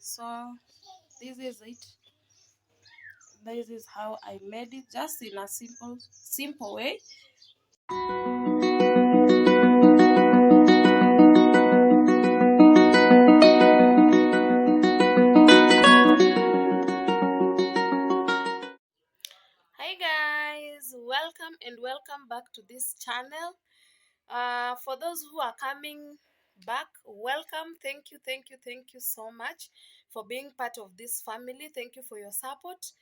So this is it. This is how I made it, just in a simple way. Hi guys, welcome back to this channel. For those who are coming back, welcome. Thank you so much for being part of this family. Thank you for your support.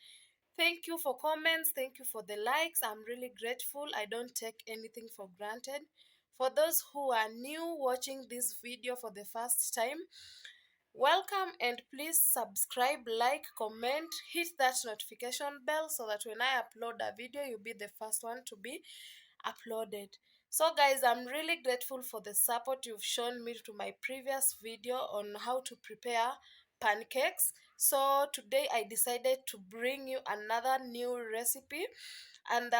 Thank you for comments. Thank you for the likes. I'm really grateful. I don't take anything for granted. For those who are new watching this video for the first time, welcome, and please subscribe, like, comment, hit that notification bell so that when I upload a video, you'll be the first one to be uploaded. So guys, I'm really grateful for the support you've shown me to my previous video on how to prepare pancakes. So today I decided to bring you another new recipe, and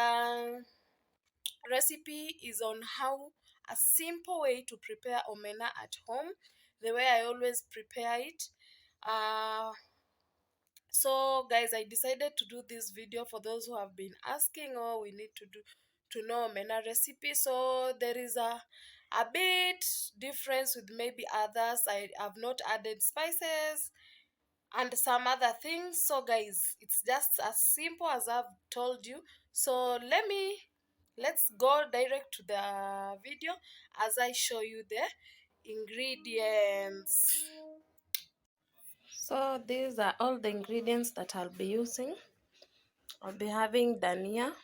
recipe is on how a simple way to prepare omena at home, the way I always prepare it. So guys, I decided to do this video for those who have been asking, oh, we need to know omena recipe. So there is a bit difference with maybe others. I have not added spices and some other things. So guys, it's just as simple as I've told you. So let's go direct to the video as I show you the ingredients. So these are all the ingredients that I'll be using. I'll be having dania,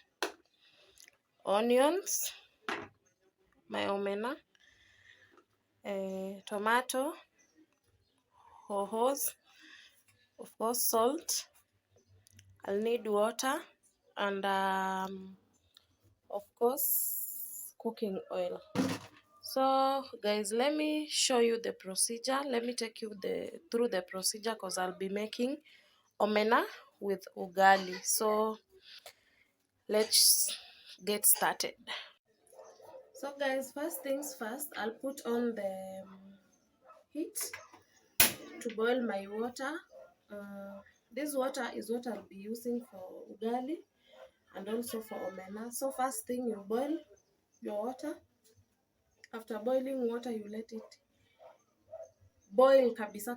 onions, my omena, tomato, hohos, of course salt. I'll need water, and of course cooking oil. So guys, let me show you the procedure. Let me take you through the procedure, because I'll be making omena with ugali. So let's get started. So guys, first things first, I'll put on the heat to boil my water. This water is what I'll be using for ugali and also for omena. So first thing, you boil your water. After boiling water, you let it boil kabisa.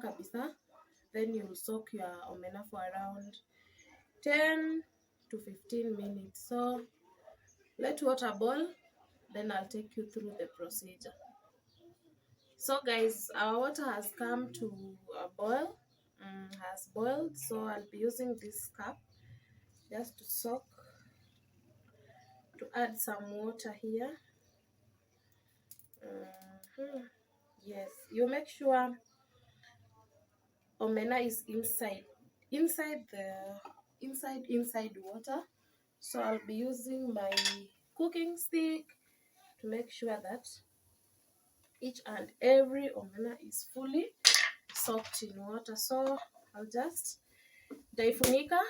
Then you'll soak your omena for around 10 to 15 minutes. So let water boil, then I'll take you through the procedure. So guys, our water has come to a boil, has boiled. So I'll be using this cup just to add some water here. Yes, you make sure omena is inside water. So I'll be using my cooking stick to make sure that each and every omena is fully soaked in water. So I'll just daifunika,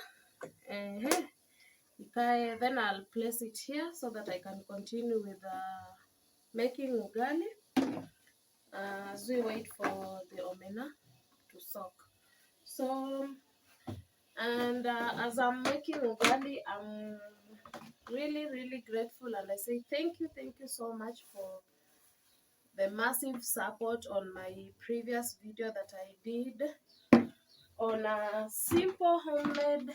then I'll place it here so that I can continue with making ugali as we wait for the omena to soak. So, and as I'm making ugali, I'm really grateful, and I say thank you so much for the massive support on my previous video that I did on a simple homemade,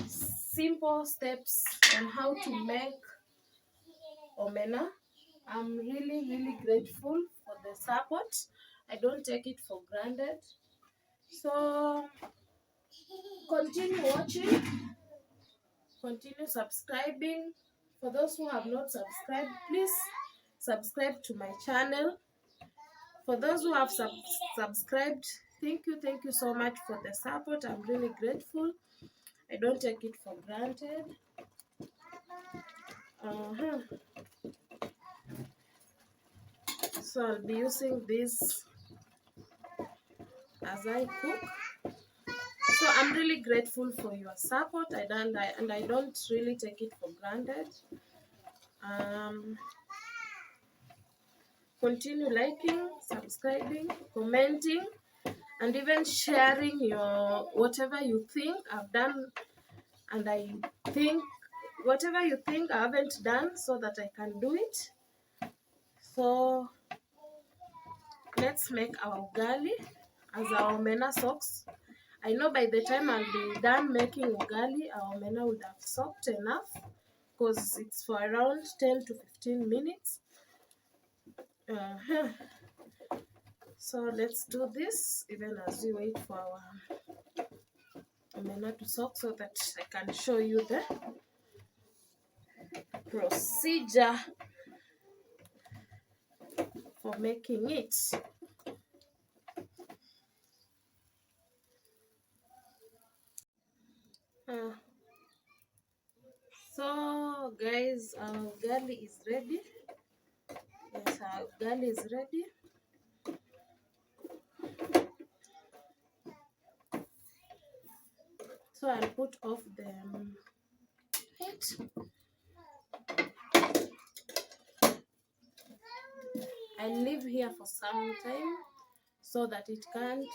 simple steps on how to make omena. I'm really grateful for the support. I don't take it for granted. So continue watching, continue subscribing. For those who have not subscribed, please subscribe to my channel. For those who have subscribed, thank you so much for the support. I'm really grateful. I don't take it for granted. So I'll be using this as I cook. So I'm really grateful for your support, and I don't really take it for granted. Continue liking, subscribing, commenting, and even sharing your whatever you think I've done, and I think whatever you think I haven't done, so that I can do it. So let's make our ugali as our omena soaks. I know by the time I'll be done making ugali, our omena would have soaked enough, because it's for around 10 to 15 minutes. So let's do this even as we wait for our omena to soak, so that I can show you the procedure for making it. So guys, our ugali is ready. Yes, our ugali is ready. So I'll put off the heat. I'll leave here for some time so that it can't,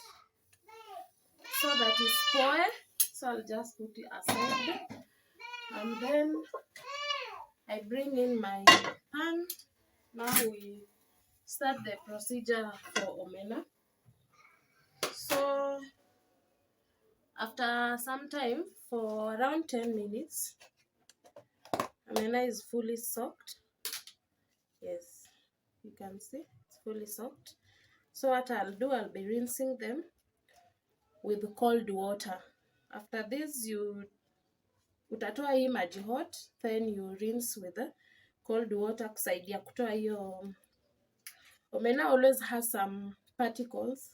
so that it spoil. So I'll just put it aside, and then I bring in my pan. Now we start the procedure for omena. So after some time, for around 10 minutes, omena is fully soaked. Yes, you can see it's fully soaked. So what I'll do, I'll be rinsing them with cold water. After this, you utatoa hii maji hot, then you rinse with the cold water kusaidia kutoa hiyo. Omena always has some particles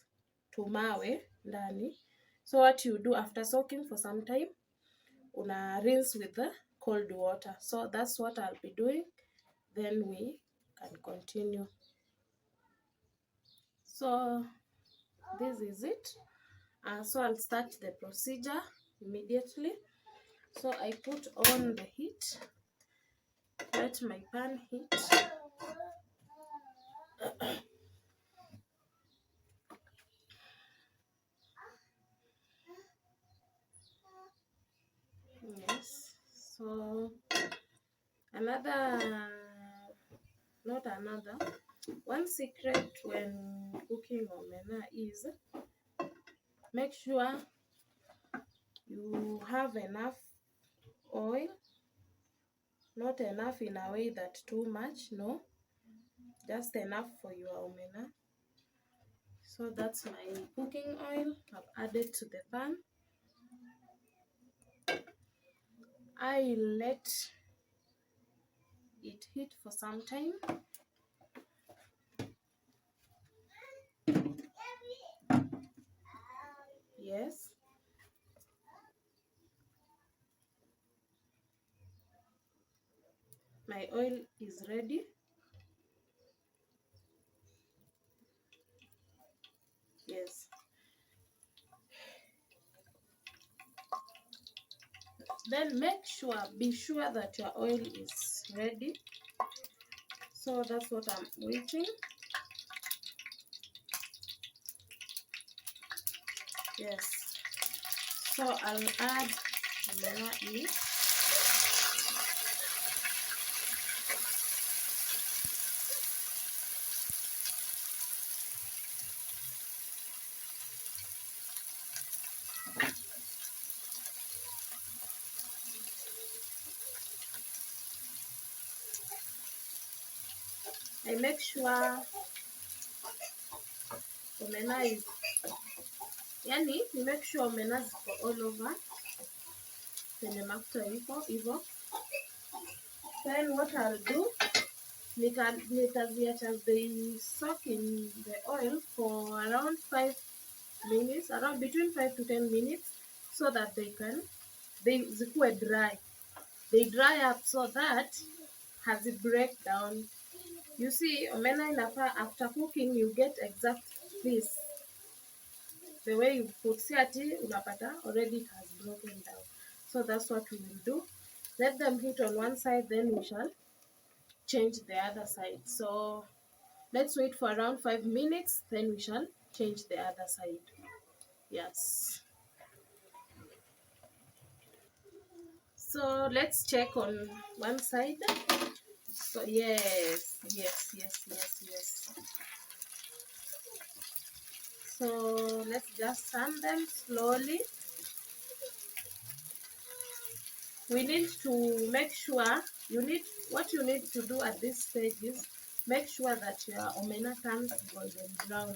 to mawe ndani. So what you do after soaking for some time, una rinse with the cold water. So that's what I'll be doing. Then we can continue. So this is it. So I'll start the procedure immediately. So I put on the heat. Let my pan heat. Yes. So one secret when cooking omena is make sure you have enough oil, not enough in a way that too much, no, just enough for your omena. So that's my cooking oil I've added to the pan. I let it heat for some time. Yes. My oil is ready. Yes. Then be sure that your oil is ready. So that's what I'm waiting. Yes. So I'll add omena in. I make sure omena is, yani you make sure omena ziko all over kwenye mafuta hivyo. Then what I'll do, nitaziacha they soak in the oil for around 5 minutes, around between 5 to 10 minutes, so that they zikuwe dry. They dry up so that has it break down. You see, omena inafaa after cooking you get exact this. The way you put siati unapata already it has broken down. So that's what we will do. Let them heat on one side, then we shall change the other side. So let's wait for around 5 minutes, then we shall change the other side. Yes. So let's check on one side. So yes, yes, yes, yes, yes. So let's just turn them slowly. We need to make sure what you need to do at this stage is make sure that your omena turns golden brown.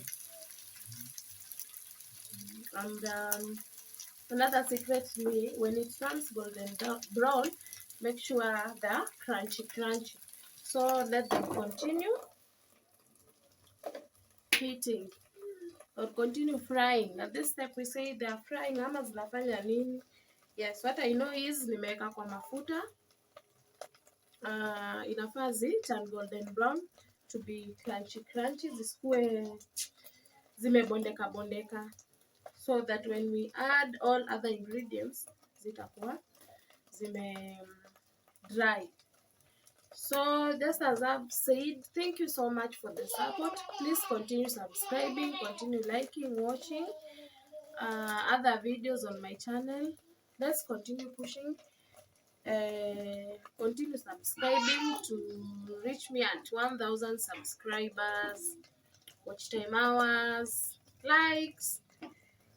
And another secret, when it turns golden brown, make sure they're crunchy. So let them continue heating or continue frying. At this step we say they are frying ama zinafanya nini. Yes, what I know is nimeweka kwa mafuta. Inafaa turn golden brown to be crunchy, zisikuwe zimebondeka, so that when we add all other ingredients zitakuwa zime dry. So just as I've said, thank you so much for the support. Please continue subscribing, continue liking, watching other videos on my channel. Let's continue pushing. Continue subscribing to reach me at 1,000 subscribers, watch time hours, likes,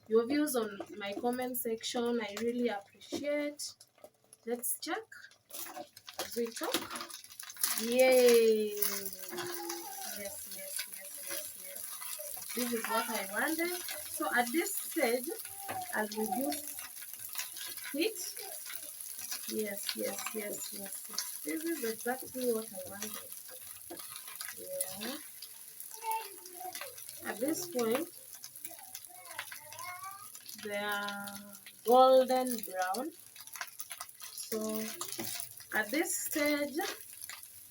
your views on my comment section. I really appreciate. Let's check as we talk. Yay! Yes. This is what I wanted. So at this stage, I'll reduce heat. Yes. This is exactly what I wanted. Yeah. At this point, they are golden brown. So at this stage,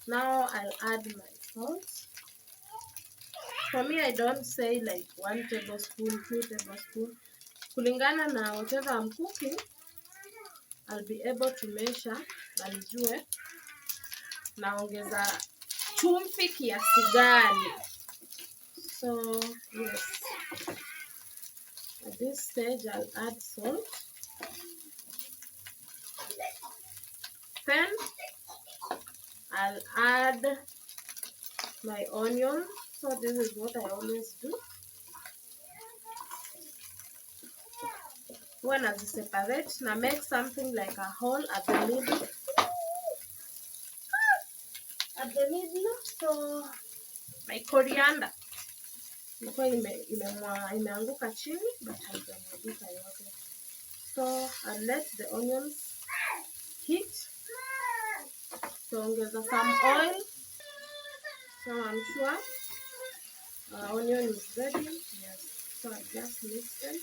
now I'll add my salt. For me, I don't say like 1 tablespoon, 2 tablespoons. Kulingana na whatever I'm cooking, I'll be able to measure na nijue naongeza chumvi kiasi gani. So yes, at this stage I'll add salt. Then I'll add my onion. So this is what I always do. When I separate, now make something like a hole at the middle. So my coriander ilikuwa imeanguka chini, but haijamwagika yote. So I'll let the onions heat. So ongeza some oil. So I'm sure onion is ready. Yes. So I just mix them.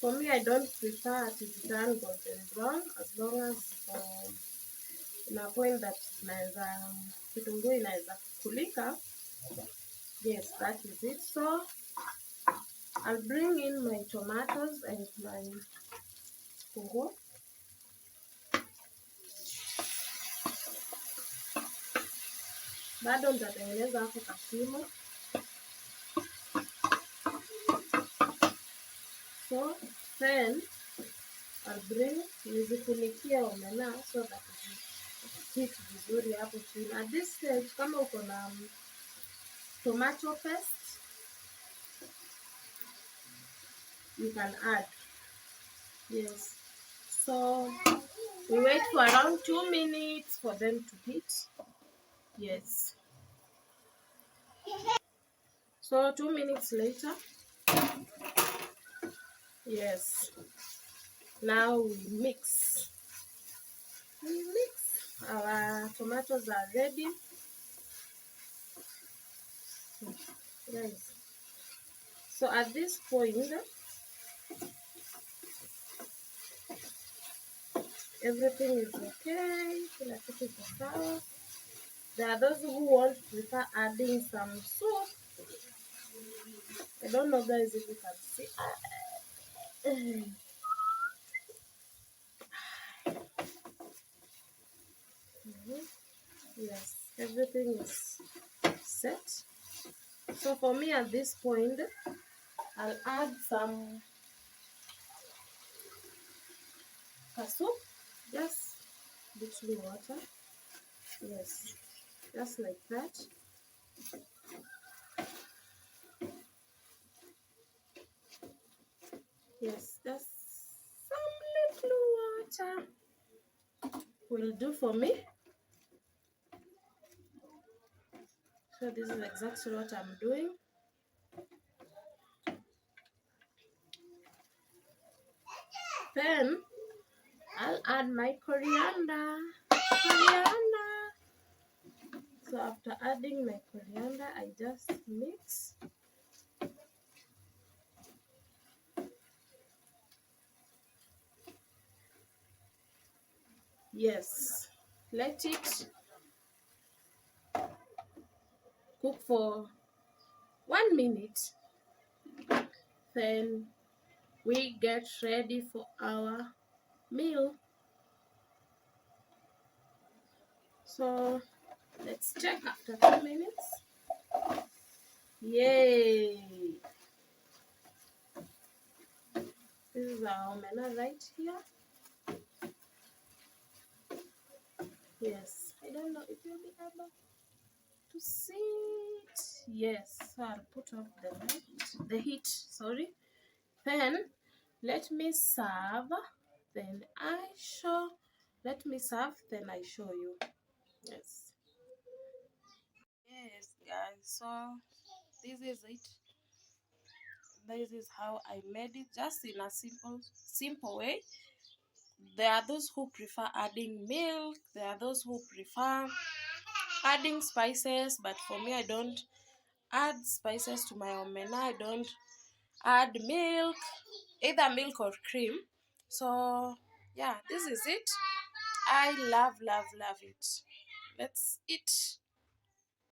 For me, I don't prefer to be done golden brown, as long as in a point that kitunguu inaweza kulika. Yes, that is it. So I'll bring in my tomatoes and my kitunguu. Bado nitatengeneza hapo kashimo. So then I'll bring nizifunikia omena so that it heat vizuri hapo chini. At this stage, kama uko na tomato paste, you can add. Yes. So we wait for around 2 minutes for them to heat. Yes. So 2 minutes later. Yes. Now we mix. Our tomatoes are ready. Yes. So at this point, everything is okay. There are those who won't prefer adding some soup. I don't know, guys, if you can see. Yes. Everything is set. So for me at this point, I'll add some soup, just little water. Yes, just like that. Yes, just some little water will do for me. So this is exactly what I'm doing. Then I'll add my coriander. Coriander. So after adding my coriander, I just mix. Yes, let it cook for 1 minute. Then we get ready for our meal. So let's check after 2 minutes. Yay! This is our omena right here. Yes, I don't know if you'll be able to see it. Yes, so I'll put off the heat, sorry. Then let me serve, then I show, let me serve, then I show you. Yes. Yes, guys, so this is it. This is how I made it, just in a simple way. There are those who prefer adding milk, there are those who prefer adding spices, but for me, I don't add spices to my omena. I don't add milk, either milk or cream. So yeah, this is it. I love it. Let's eat.